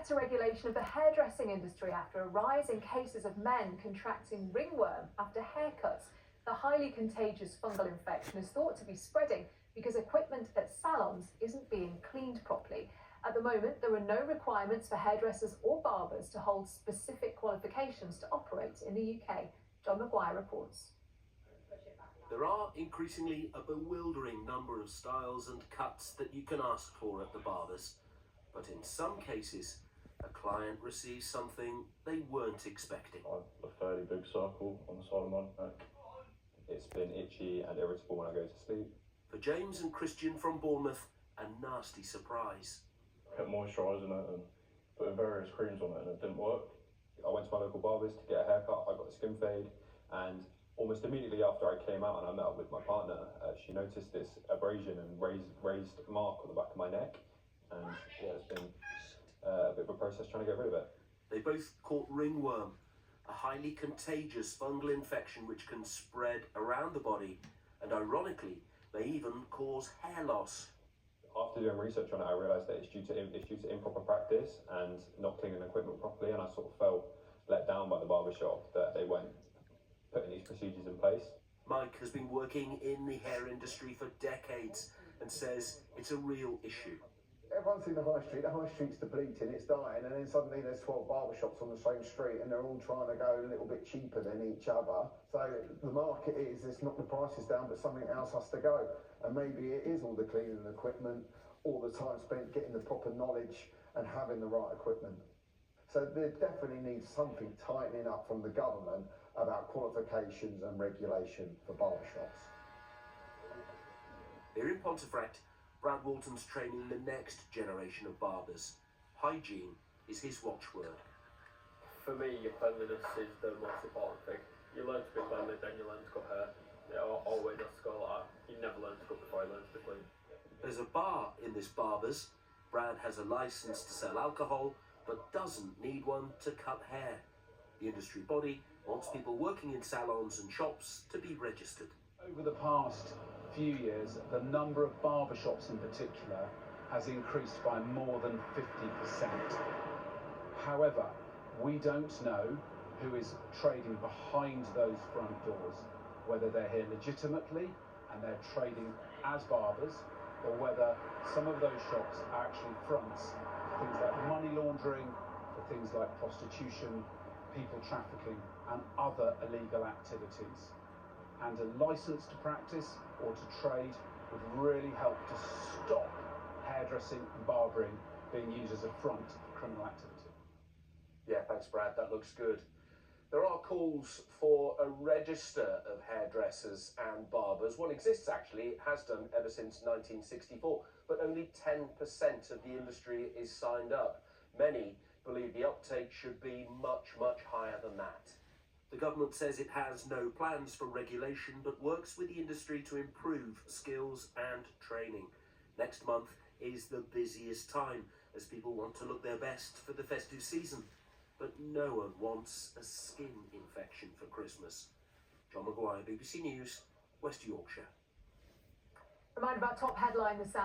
better regulation of the hairdressing industry after a rise in cases of men contracting ringworm after haircuts. The highly contagious fungal infection is thought to be spreading because equipment at salons isn't being cleaned properly. At the moment, there are no requirements for hairdressers or barbers to hold specific qualifications to operate in the UK. John Maguire reports. There are increasingly a bewildering number of styles and cuts that you can ask for at the barbers. But in some cases, a client receives something they weren't expecting. I have a fairly big circle on the side of my neck. It's been itchy and irritable when I go to sleep. For James and Christian from Bournemouth, a nasty surprise. I kept moisturising it and putting various creams on it and it didn't work. I went to my local barber's to get a haircut. I got a skin fade, and almost immediately after I came out and I met up with my partner, she noticed this abrasion and raised mark on the back of my neck. And yeah, it's been a bit of a process trying to get rid of it. They both caught ringworm, a highly contagious fungal infection which can spread around the body and ironically may even cause hair loss. After doing research on it, I realised that it's due to improper practice and not cleaning equipment properly, and I sort of felt let down by the barbershop that they weren't putting these procedures in place. Mike has been working in the hair industry for decades and says it's a real issue. Everyone's in the high street's depleting, it's dying, and then suddenly there's 12 barbershops on the same street and they're all trying to go a little bit cheaper than each other. So the market it's not the prices down, but something else has to go. And maybe it is all the cleaning equipment, all the time spent getting the proper knowledge and having the right equipment. So there definitely needs something tightening up from the government about qualifications and regulation for barbershops. Here in Pontefract, Brad Walton's training the next generation of barbers. Hygiene is his watchword. For me, your cleanliness is the most important thing. You learn to be cleanly, then you learn to cut hair. It always has to go like that. You never learn to cut before you learn to be clean. There's a bar in this barber's. Brad has a licence to sell alcohol, but doesn't need one to cut hair. The industry body wants people working in salons and shops to be registered. Over the past few years, the number of barbershops in particular has increased by more than 50%. However, we don't know who is trading behind those front doors, whether they're here legitimately and they're trading as barbers, or whether some of those shops are actually fronts for things like money laundering, for things like prostitution, people trafficking and other illegal activities. And a licence to practice or to trade would really help to stop hairdressing and barbering being used as a front for criminal activity. Yeah, thanks Brad, that looks good. There are calls for a register of hairdressers and barbers. One exists actually, it has done ever since 1964, but only 10% of the industry is signed up. Many believe the uptake should be much, much higher than that. The government says it has no plans for regulation, but works with the industry to improve skills and training. Next month is the busiest time as people want to look their best for the festive season. But no one wants a skin infection for Christmas. John Maguire, BBC News, West Yorkshire. Reminder about top headline this afternoon.